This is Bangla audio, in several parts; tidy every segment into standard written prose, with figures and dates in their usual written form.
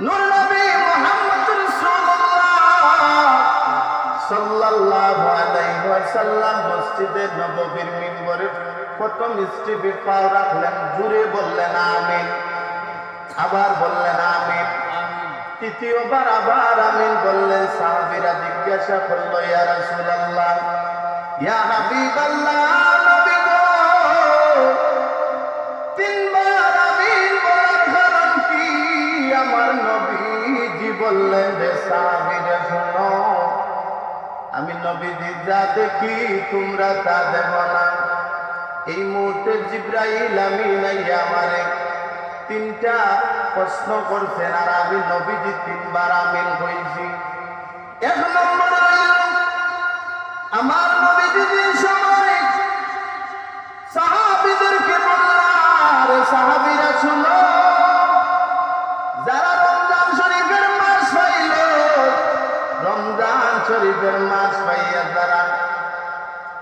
নূর নবী মুহাম্মদ রাসূলুল্লাহ সাল্লাল্লাহু আলাইহি ওয়াসাল্লাম মসজিদে নববীর মিম্বরে প্রথম স্টেপে পা রাখলেন, জুড়ে বললেন আমিন, আবার বললেন আমিন, তৃতীয়বার আবার আমিন বললেন। সাহাবীরা জিজ্ঞাসা করল, ইয়া রাসূলুল্লাহ, ইয়া হাবিবাল্লাহ, নবী গো, তিনবার আমিন বলার কারণ কি? আমার নবীজি বললেন, রে সাহাবীরা শোনো, আমি নবীজি যা দেখি তোমরা তা দেখো না। এই মুহূর্তে জিবরাইল আমিন আইয়া আমারে তিনটা প্রশ্ন করছেন, আর আমি নবীজি তিনবার আমিন কইছি। এক নম্বর হইল, আমার নবীজি যে সময় সাহাবীদেরকে বললেন, সাহাবীরা শুনো, যারা রমজান শরীফের মাস পাইল, রমজান শরীফের মাস পাইয়া যারা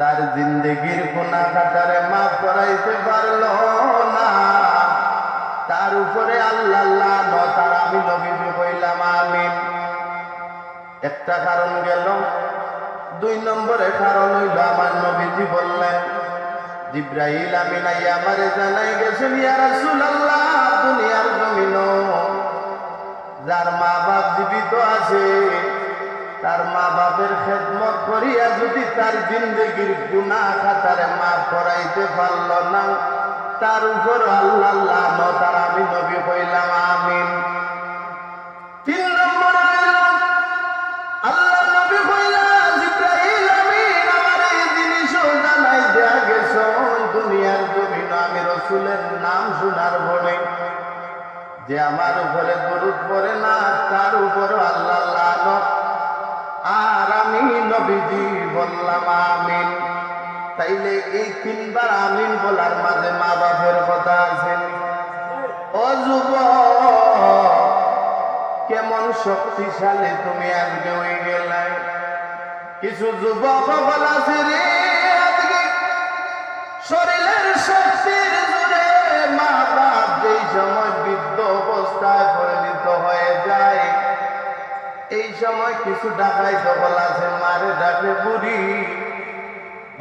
তার জিন্দেগির গুনাহ খাতারে মাফ করাইতে পারল না, তার উপরে আল্লাহ লানত। আর আমি নবীজি কইলাম আমিন। একটা কারণ গেল। দুই নম্বরে কারণ হইল, আমার নবীজি বললেন, জিবরাইল আমিন আইয়া আমারে জানাই গেছেন, ইয়া রাসূলুল্লাহ, দুনিয়ার জমিনও যার মা বাপ জীবিত আছে, তার মা বাপের খেদমত করিয়া যদি তার জিন্দেগির গুনাহ খাতারে মাফ করাইতে পারল না, তার উপর আল্লাহ লানত। আর আমি নবী কইলাম আমিন। তিন নম্বর হইল, আল্লাহ নবী কইলেন, জিবরাইল আমিন আমার এই জিনিসও জানাই দেয়া গেছে, দুনিয়ার জমিন আমি রাসূলের নাম শোনার পরে যে আমার উপরে দরুদ পড়ে না, তার উপর আল্লাহ লানত। আর আমি নবীজি বললাম আমিন। তাইলে এই তিনবার আমিন বলার মাঝে মা বাপের কথা আছে। ও যুবক, কেমন শক্তিশালী তুমি আজকে হয়ে গেলে। কিছু যুবক বলাছে রে, আজকে শরীরের শক্তির জোরে মা বাপ যেই সময় বৃদ্ধ অবস্থায় পরিণত হয়ে যায়, এই সময় কিছু ডাকাই সকল আছে, মারে ডাকে বুড়ি,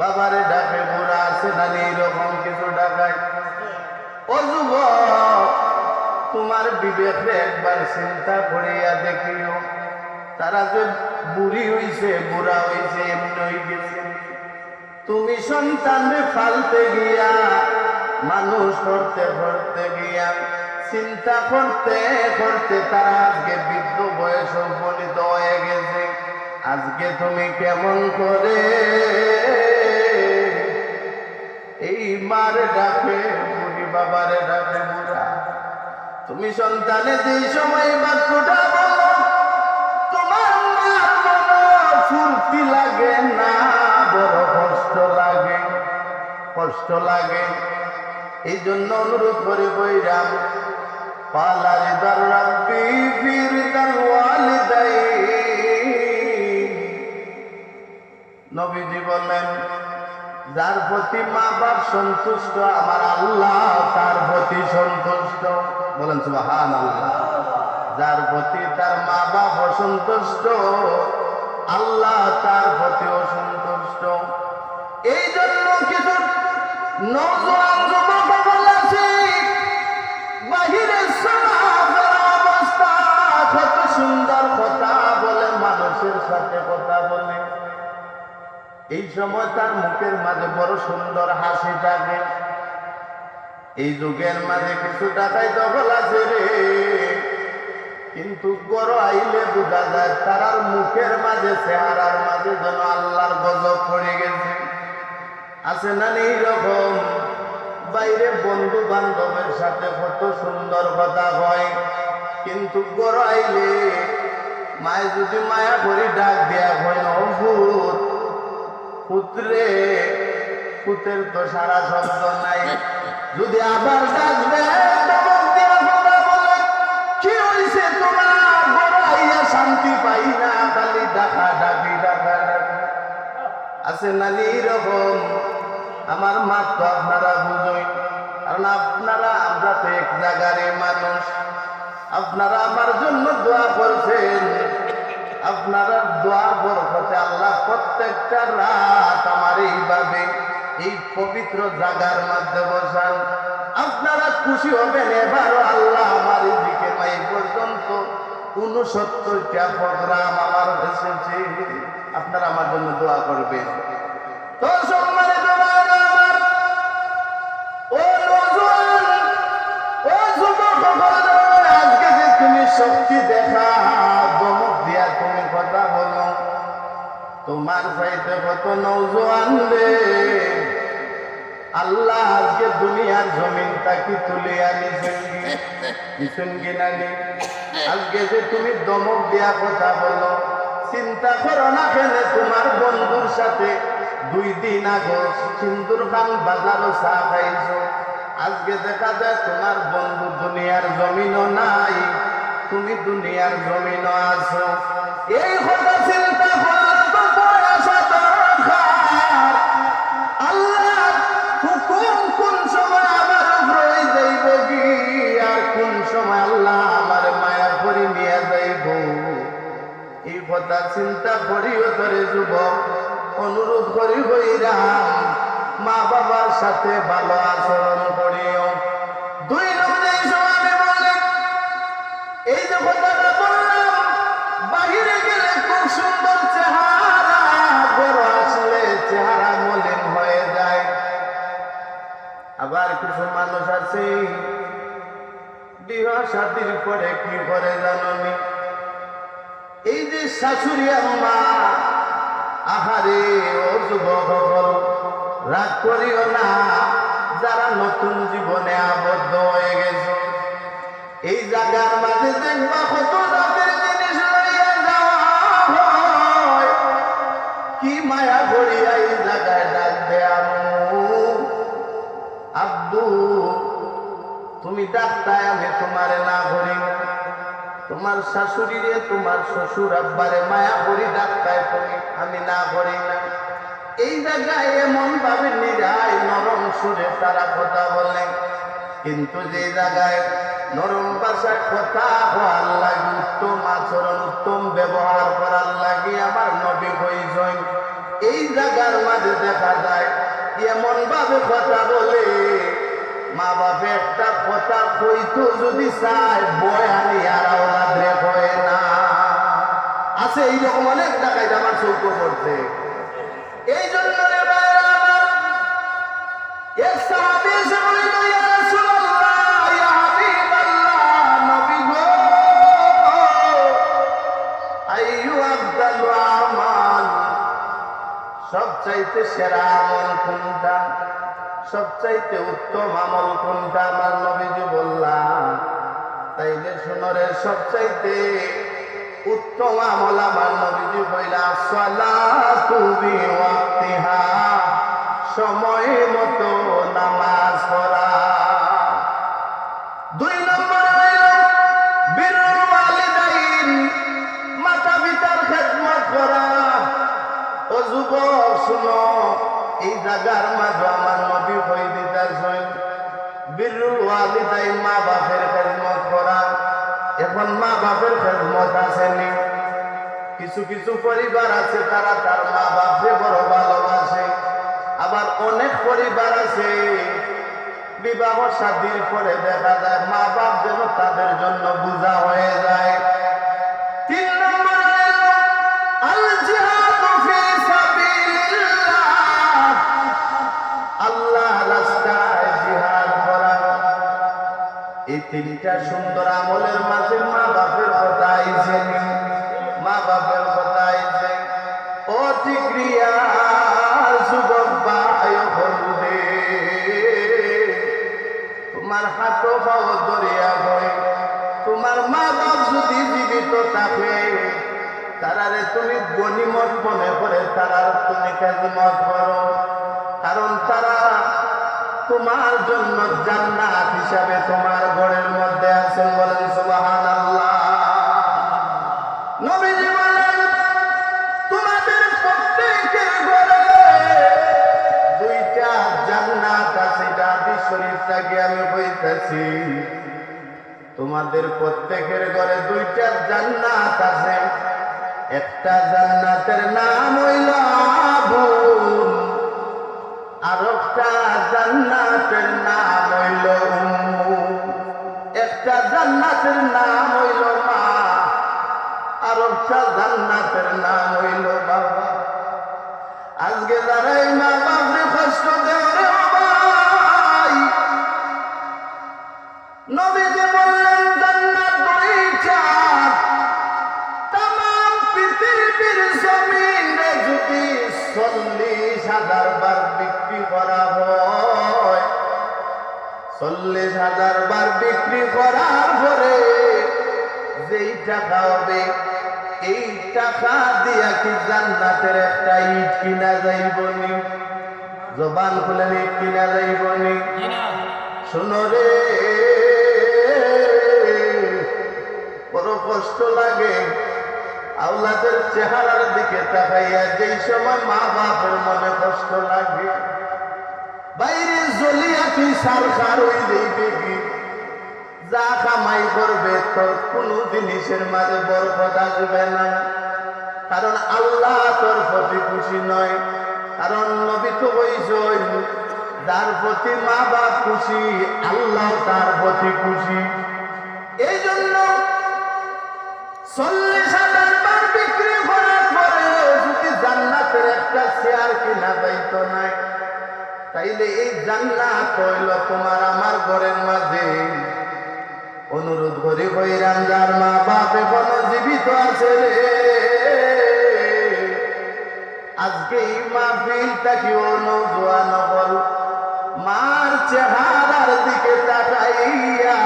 বাবারে ডাকে বুড়া, আছে না এইরকম কিছু ডাকাই। ও যুবক, তোমার বিবেকে একবার চিন্তা করিয়া দেখিও, তারা যে বুড়ি হইছে, বুড়া হইছে, এমনি হয়ে গেছে। তুমি সন্তানরে ফালতে গিয়া, মানুষ করতে করতে গিয়া, চিন্তা করতে করতে তারা আজকে বৃদ্ধ বয়স উপনীত হয়ে গেছে। আজকে তুমি কেমন করে এই মারে ডাকে বুড়ি, বাবারে ডাকে বুড়া? তুমি সন্তানে যেই সময় বাক্যটা বলো, তোমার মার মনে ফুর্তি লাগে না, বড় কষ্ট লাগে, কষ্ট লাগে। এই জন্য অনুরোধ করে বইরাম, পালারি দার রাব্বি ফির দার ওয়ালিদাইন। নবীজি বলেন, যার প্রতি মা বাপ সন্তুষ্ট, আমার আল্লাহ তার প্রতি সন্তুষ্ট। বলেন সুবহানাল্লাহ। যার প্রতি তার মা বাপ অসন্তুষ্ট, আল্লাহ তার প্রতি অসন্তুষ্ট। এই জন্য কিছু নওজোয়ান যুবক বলেছে, বাহিরের সমাজের অবস্থা কত সুন্দর কথা বলে, মানুষের সাথে কথা বলে, এই সময় তার মুখের মাঝে বড় সুন্দর হাসি থাকে। এই যুগের মাঝে কিছু ডাকাই দখল আছে রে, কিন্তু গড় আইলে বোঝা যায় তারার মুখের মাঝে, চেহারার মাঝে যেন আল্লাহর গজব পড়ে গেছে। আছে না এইরকম? বাইরে বন্ধু বান্ধবের সাথে কত সুন্দর কথা হয়, কিন্তু গড় আইলে মায় যদি মায়া করে ডাক দেয়া হয়, ভূত পুত্রে, পুতের তো সারা শব্দ নাই। যদি আবার ডাক দেয়, কি হয়েছে তোমার? বড় আইয়া শান্তি পাই না, খালি ডাকা ডাকি, ডাকা ডাকি। আছে না এইরকম? আমার মাত তো আপনারা বুঝই, কারণ আপনারা, আমরা তো এক জায়গার মানুষ। আপনারা আমার জন্য প্রত্যেকটা রাত আমার এইভাবে এই পবিত্র জায়গার মধ্যে বসান। আপনারা খুশি হবেন, এবারও আল্লাহ আমার দিকে এই পর্যন্ত 69টা প্রোগ্রাম আমার এসেছে। আপনারা আমার জন্য দোয়া করবেন। তো সম্মানিত ভাইরা আমার, ও নওজোয়ান, ও যুবক, আজকে যে তুমি শক্তি দেখা, দমক দিয়া তুমি কথা বলো, তোমার চাইতে কত নওজোয়ান রে আল্লাহ আজকে দুনিয়ার জমিনটাকে তুলে আনিছেন কিনা নি? আজকে যে তুমি দমক দিয়া কথা বলো, চিন্তা করো না কেন তোমার বন্ধুর সাথে 2 দিন আগে সিন্দুর খান বাজারও চা খাইছো, আজকে দেখা যায় তোমার বন্ধু দুনিয়ার জমিনও নাই, তুমি দুনিয়ার জমিনও আছো। এই কথা চিন্তা করলে তো পয়সা দরকার। আল্লাহ হুকুম কোন সময় আমার উপরে যাইব কি, আর কোন সময় আল্লাহ আমার মায়া করে নিয়ে যাইব, এই কথা চিন্তা করিও তোরে যুবক। অনুরোধ করি হইরাম, মা বাবার সাথে ভালো আচরণ করিও। 2 নম্বরে এই সময় আমি বললে, এই যে কথাটা বললাম, বাহিরে গেলে খুব সুন্দর চেহারা, বড় আসলে চেহারা মলিন হয়ে যায়। আবার কিছু মানুষ আছে বিবাহ শাদীর পরে কি করে জাননি, এই যে শাশুড়ি আম্মা, আহারে ও যুবক রাগ করিও না, যারা নতুন জীবনে আবদ্ধ হয়ে গেছে, এই জায়গার মাঝে দেখবা কত জাতের জিনিস লইয়া যাওয়া হয়। কি মায়া করিয়া এই জায়গায় ডাক দে, আম্মু আব্বু, তুমি ডাক্তার, আমি তোমারে না করি না। তোমার শাশুড়ি রে, তোমার শ্বশুর আব্বারে মায়া করি ডাক্তার তুমি, আমি না করি না। এই জায়গায় এমন ভাবে নিরায় নরম সুরে তারা কথা বলে, কিন্তু যে জায়গায় নরম ভাষায় কথা হওয়ার লাগে, উত্তম আচরণ, উত্তম ব্যবহার করার লাগে আমার নবী কইছেন, এই জায়গার মাঝে দেখা যায় এমন ভাবে কথা বলে, মা বাপে একটা কথা কইতো যদি চায় বয়ানি আর আওলাদরে কয় না। আছে এইরকম অনেক জায়গায় আমার চৌকো করছে। এই জন্য রে ভাইরা আমার, এক সাহাবী এসে বলিল, ইয়া রাসূলুল্লাহ, ইয়া হাবিবাল্লাহ, নবী গো, আইয়ু আফদালু আমাল, সবচাইতে সেরা আমল কোনটা, সবচাইতে উত্তম আমল কোনটা? আমার নবীজি বললাম, তাইলে শুনো রে, সবচাইতে উত্তম আমল আমার নবীজি বললা, সালাতু বিওয়াক্তিহা, সময় মতো নামাজ পড়া। 2 নম্বর হইল বিরুল ওয়ালিদাইন, মাতা পিতার খেদমত করা। ও যুবক শুনো, এই জায়গার মাঝে আমার নবী কই দিতেছেন বিরুল ওয়ালিদাইন, মা বাপের খেদমত করা। এখন মা বাপের খেদমত আসেনি, কিছু কিছু পরিবার আছে তারা তার মা বাপকে বড় ভালোবাসে, আবার অনেক পরিবার আছে বিবাহ শাদীর পরে দেখা যায় মা বাপ যেন তাদের জন্য বোঝা হয়ে যায়। 3 নম্বর আল জিহাদু ফি সাবিলিল্লাহ, আল্লাহ রাস্তায় জিহাদ করা। এই 3টা সুন্দর আমলের মাঝে মা বাপের কথা আইছে, মা বাপের কথা আইছে। ও ঠিকরিয়া যুবক ভাই বন্ধে, তোমার হাতও পাও দরিয়া গই, তোমার মা বাপ যদি জীবিত থাকে তারারে তুমি গনিমত মনে করে তারার তুমি খেদমত করো, কারণ তারা তোমার জন্য জান্নাত হিসাবে তোমার ঘরের মধ্যে আছেন। বলেন সুবহানাল্লাহ। নবীজি বলেন, তোমাদের প্রত্যেকের ঘরে 2টা জান্নাত আছে। এটা হাদিস শরীফ থেকে আমি কইতাছি, তোমাদের প্রত্যেকের ঘরে 2টা জান্নাত আছে। একটা জান্নাতের নাম হইল আবুল, আর একটা জান্নাতের নাম হইল উম্মু। একটা জান্নাতের নাম হইল মা, আর একটা জান্নাতের নাম হইল বাবা। আজকে যারা এই মা বাপরে কষ্ট দেয় রে ভাই, নবীজি বললেন জান্নাত দুইটা। তামাম পৃথিবীর জমিনে যদি 40,000 বার বিক্রি করা হয়, 40,000 বার বিক্রি করার পরে যেই টাকা হবে, এই টাকা দিয়া কি জান্নাতের একটা ইট কিনা যাইবনি? জবান খুলে ইট কিনা যাইবনি? শুনো রে, বড় কষ্ট লাগে আওলাদের চেহারার দিকে তাকাইয়া। যেই সময় মা বাপের মনে কষ্ট লাগে, বাইরে জ্বলিয়া তুই সারখার হয়ে যাইবে কি? যা কামাই করবে তোর কোন জিনিসের মাঝে বরকত আসবে না, কারণ আল্লাহ তোর প্রতি খুশি নয়। কারণ নবী তো বলছেন, যার প্রতি মা বাপ খুশি, আল্লাহ তার প্রতি খুশি। এই জন্য 40,000 বার বিক্রি করার পরে যদি জান্নাতের একটা শেয়ার কিনা যাইত না, তাইলে এই জান্নাত হইল তোমার আমার ঘরের মাঝে। অনুরোধ করি কইরাম, যার মা বাপ এখনো জীবিত আছে রে, আজকে এই মাহফিলটাকে নওজোয়ান বল মার চেহারার দিকে তাকাইয়া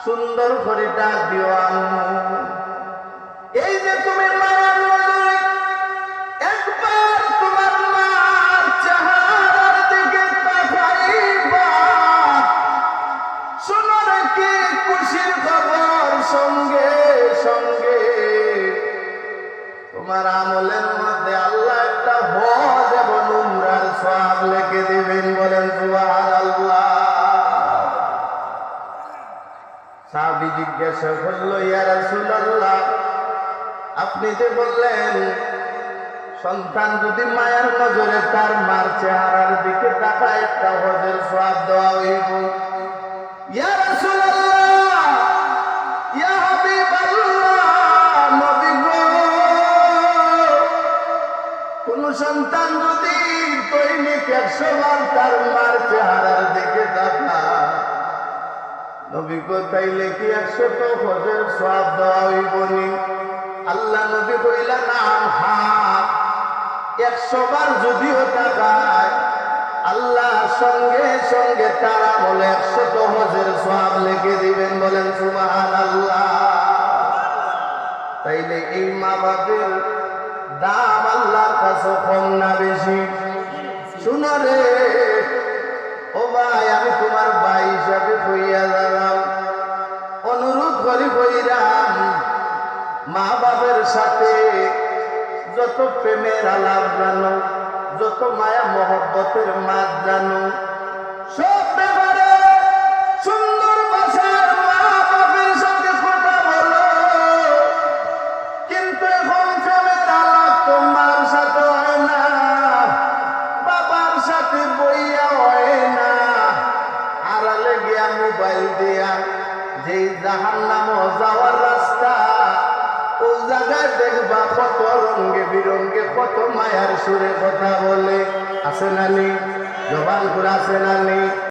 সুন্দর করে ডাক দিও আম্মু। এই যে তুমি মার নজরে একবার তোমার মার চেহারার দিকে তাকাইবা, শোনো কি খুশির খবর, সঙ্গে সঙ্গে তোমার আমলের মধ্যে আল্লাহ একটা হজ এবং উমরার সওয়াব লিখে দিবেন। বলেন সুবহানাল্লাহ। সাহাবী জিজ্ঞাসা করলো, ইয়া রাসূলুল্লাহ, আপনি যে বললেন সন্তান যদি মায়ের নজরে তার মার চেহারার দিকে তাকায় একটা হজের সওয়াব দেওয়া হইব। ইয়া রাসূলুল্লাহ, ইয়া হাবিবাল্লাহ, নবী গো, কোন সন্তান যদি দৈনিক 100 বার তার মার চেহারার দিকে তাকায়, নবী গো, তাইলে কি 100 হজের সওয়াব দেওয়া হইবনি? আল্লাহ নবী কইলা, নাম, হ্যাঁ, 100 বার যদিও তাকায়, আল্লাহ সঙ্গে সঙ্গে তারা বলে 100 হজের সওয়াব লিখে দিবেন। বলেন সুবহানাল্লাহ। তাইলে এই মা বাপের দাম আল্লাহর কাছে কম না বেশি? শুনো রে ও ভাই, আমি তোমার ভাই হিসাবে কইয়া যালাম, অনুরোধ করি কইরাম, মা বাপের সাথে যত প্রেমের আলাপ জানো, যত মায়া মহব্বতের মাত জানো, সব ব্যাপারে সুন্দর ভাষার মা বাপের সাথে কথা বলো। কিন্তু এখন প্রেমের আলাপ তোমার সাথে হয় না, বাবার সাথে বইয়া হয় না, আড়ালে গিয়া মোবাইল দিয়া যেই জাহান্নামে যাওয়ার রাস্তা, ও জায়গায় দেখবা কত রঙে বিরঙ্গে কত মায়ার সুরে কথা বলে। আছে না নেই? জবান করে আছে না নেই?